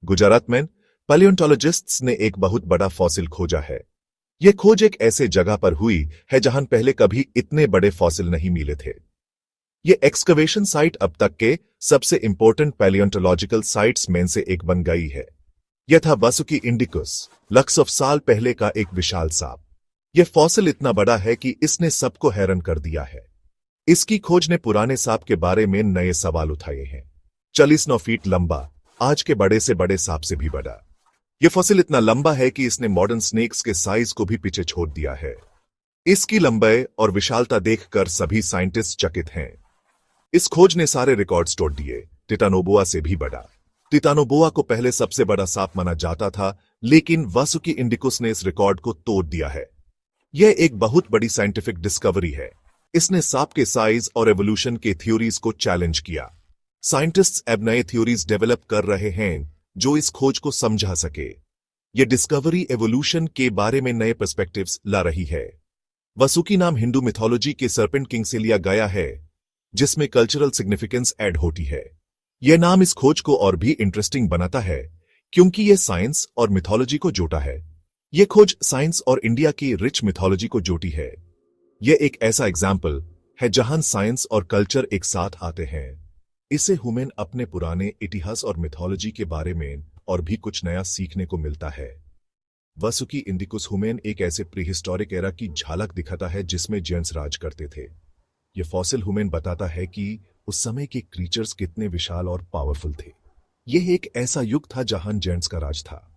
गुजरात में पैलियोंटोलॉजिस्ट्स ने एक बहुत बड़ा फॉसिल खोजा है। यह खोज एक ऐसे जगह पर हुई है जहां पहले कभी इतने बड़े फॉसिल नहीं मिले थे। यह एक्सकवेशन साइट अब तक के सबसे इंपॉर्टेंट पैलियोंटोलॉजिकल साइट्स में से एक बन गई है। यह था वासुकी इंडिकस, लाखों ऑफ साल पहले का एक विशाल सांप। यह फॉसिल इतना बड़ा है कि इसने सबको हैरान कर दिया है। इसकी खोज ने पुराने सांप के बारे में नए सवाल उठाए हैं। 49 फीट लंबा, आज के बड़े से बड़े सांप से भी बड़ा। यह फॉसिल इतना लंबा है कि इसने मॉडर्न स्नेक्स के साइज को भी पीछे छोड़ दिया है। इसकी लंबाई और विशालता देखकर सभी साइंटिस्ट चकित हैं। इस खोज ने सारे रिकॉर्ड्स तोड़ दिए। टिटानोबोआ से भी बड़ा। टिटानोबोआ को पहले सबसे बड़ा सांप माना जाता था, लेकिन वासुकी इंडिकस ने इस रिकॉर्ड को तोड़ दिया है। यह एक बहुत बड़ी साइंटिफिक डिस्कवरी है। इसने सांप के साइज और एवोल्यूशन के थ्योरीज को चैलेंज किया। साइंटिस्ट्स अब नए थ्योरीज डेवलप कर रहे हैं जो इस खोज को समझा सके। यह डिस्कवरी एवोल्यूशन के बारे में नए पर्सपेक्टिव्स ला रही है। वासुकी नाम हिंदू मिथोलॉजी के सर्पेंट किंग से लिया गया है, जिसमें कल्चरल सिग्निफिकेंस ऐड होती है। यह नाम इस खोज को और भी इंटरेस्टिंग बनाता है क्योंकि यह साइंस और मिथोलॉजी को जोड़ता है। यह खोज साइंस और इंडिया की रिच मिथोलॉजी को जोड़ती है। यह एक ऐसा एग्जाम्पल है जहां साइंस और कल्चर एक साथ आते हैं। इससे हुमेन अपने पुराने इतिहास और मिथोलॉजी के बारे में और भी कुछ नया सीखने को मिलता है। वासुकी इंडिकस हुमेन एक ऐसे प्रीहिस्टोरिक एरा की झलक दिखाता है जिसमें जेंट्स राज करते थे। यह फॉसिल हुमेन बताता है कि उस समय के क्रीचर्स कितने विशाल और पावरफुल थे। यह एक ऐसा युग था जहां जेंट्स का राज था।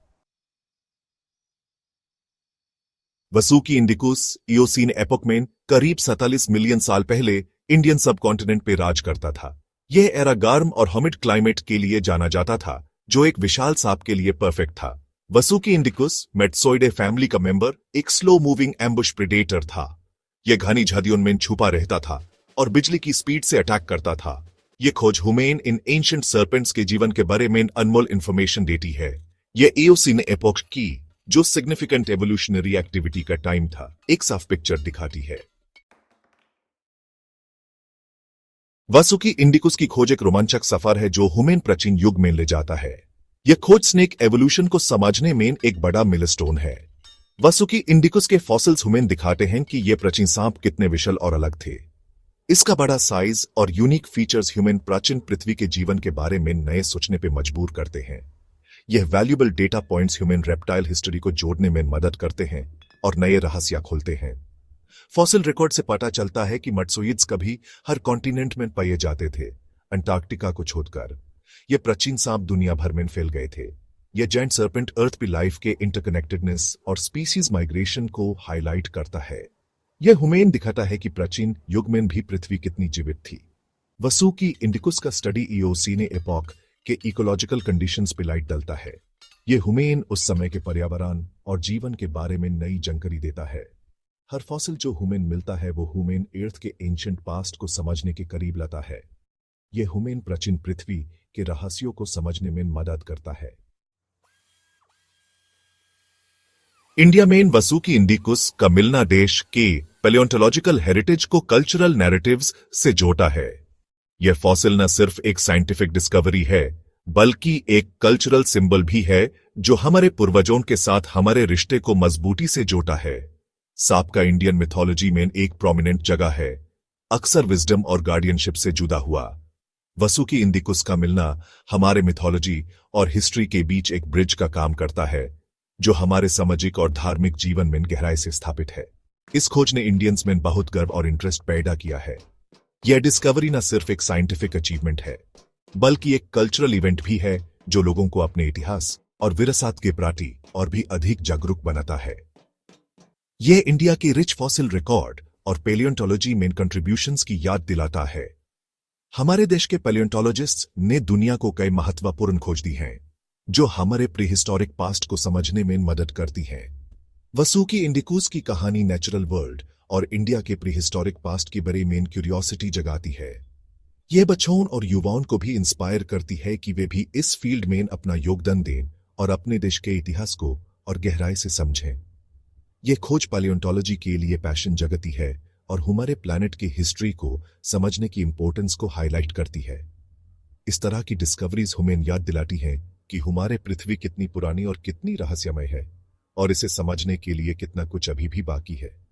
वासुकी इंडिकस इयोसीन एपोक में करीब 47 मिलियन साल पहले इंडियन सबकॉन्टिनेंट पे राज करता था। यह एरा गर्म और ह्यूमिड क्लाइमेट के लिए जाना जाता था, जो एक विशाल सांप के लिए परफेक्ट था। वासुकी इंडिकस मेट्सोइडे फैमिली का मेंबर एक स्लो मूविंग एम्बुश प्रेडेटर था। यह घनी झाड़ियों में छुपा रहता था और बिजली की स्पीड से अटैक करता था। यह खोज हुमेन इन एंशिएंट सर्पेंट्स के जीवन के बारे में अनमोल इंफॉर्मेशन देती है। यह इयोसीन एपोक की जो सिग्निफिकेंट एवोल्यूशनरी एक्टिविटी का टाइम था, एक साफ पिक्चर दिखाती है। वासुकी इंडिकस की खोज एक रोमांचक सफर है जो हुमेन प्राचीन युग में ले जाता है। यह खोज स्नेक एवोल्यूशन को समझने में एक बड़ा मिलस्टोन है। वासुकी इंडिकस के फॉसिल्स हुमेन दिखाते हैं कि यह प्राचीन सांप कितने विशाल और अलग थे। इसका बड़ा साइज और यूनिक फीचर्स ह्यूमन प्राचीन पृथ्वी के जीवन के बारे में नए सोचने पर मजबूर करते हैं। यह valuable data points human reptile history को जोड़ने में मदद करते हैं और नए रहस्य खोलते हैं। फॉसिल रिकॉर्ड से पता चलता है कि मट्सोइड्स कभी हर कॉन्टिनेंट में पाए जाते थे, अंटार्कटिका को छोड़कर। यह प्राचीन सांप दुनिया भर में फैल गए थे। यह जायंट सर्पेंट अर्थ की लाइफ के इंटरकनेक्टेडनेस और स्पीसीज माइग्रेशन को हाईलाइट करता है। यह हुमेन दिखाता है कि प्राचीन युग में भी पृथ्वी कितनी जीवित थी। वासुकी इंडिकस का स्टडी इयोसीन एपोक के इकोलॉजिकल कंडीशंस पे लाइट डालता है। यह हुमेन उस समय के पर्यावरण और जीवन के बारे में नई जानकारी देता है। हर फॉसिल जो हुमेन मिलता है वो हुमेन अर्थ के एंशिएंट पास्ट को समझने के करीब लाता है। यह हुमेन प्राचीन पृथ्वी के रहस्यों को समझने में मदद करता है। इंडिया में वासुकी इंडिकस का मिलना देश के पैलियोंटोलॉजिकल हेरिटेज को कल्चरल नैरेटिव्स से जोड़ता है। यह फॉसिल न सिर्फ एक साइंटिफिक डिस्कवरी है, बल्कि एक कल्चरल सिंबल भी है जो हमारे पूर्वजों के साथ हमारे रिश्ते को मजबूती से जोड़ता है। सांप का इंडियन मिथोलॉजी में एक प्रोमिनेंट जगह है, अक्सर विजडम और गार्डियनशिप से जुड़ा हुआ। वासुकी इंडिकस का मिलना हमारे मिथोलॉजी और हिस्ट्री के बीच एक ब्रिज का काम करता है, जो हमारे सामाजिक और धार्मिक जीवन में गहराई से स्थापित है। इस खोज ने इंडियंस में बहुत गर्व और इंटरेस्ट पैदा किया है। यह डिस्कवरी न सिर्फ एक साइंटिफिक अचीवमेंट है, बल्कि एक कल्चरल इवेंट भी है जो लोगों को अपने इतिहास और विरासत के प्रति और भी अधिक जागरूक बनाता है। यह इंडिया के रिच फॉसिल रिकॉर्ड और पैलियोंटोलॉजी में कंट्रीब्यूशंस की याद दिलाता है। हमारे देश के पैलियोंटोलॉजिस्ट्स ने दुनिया को कई महत्वपूर्ण खोज दी हैं, जो हमारे प्रीहिस्टोरिक पास्ट को समझने में मदद करती हैं। वासुकी इंडिकस की कहानी नेचुरल वर्ल्ड और इंडिया के प्रीहिस्टोरिक पास्ट के बारे में क्यूरियोसिटी जगाती है। यह बच्चों और युवाओं को भी इंस्पायर करती है कि वे भी इस फील्ड में अपना योगदान दें और अपने देश के इतिहास को और गहराई से समझें। यह खोज पैलियोंटोलॉजी के लिए पैशन जगती है और हमारे प्लैनेट की हिस्ट्री को समझने की इंपॉर्टेंस को हाईलाइट करती है। इस तरह की डिस्कवरीज हमें याद दिलाती हैं कि हमारे पृथ्वी कितनी पुरानी और कितनी रहस्यमय है, और इसे समझने के लिए कितना कुछ अभी भी बाकी है।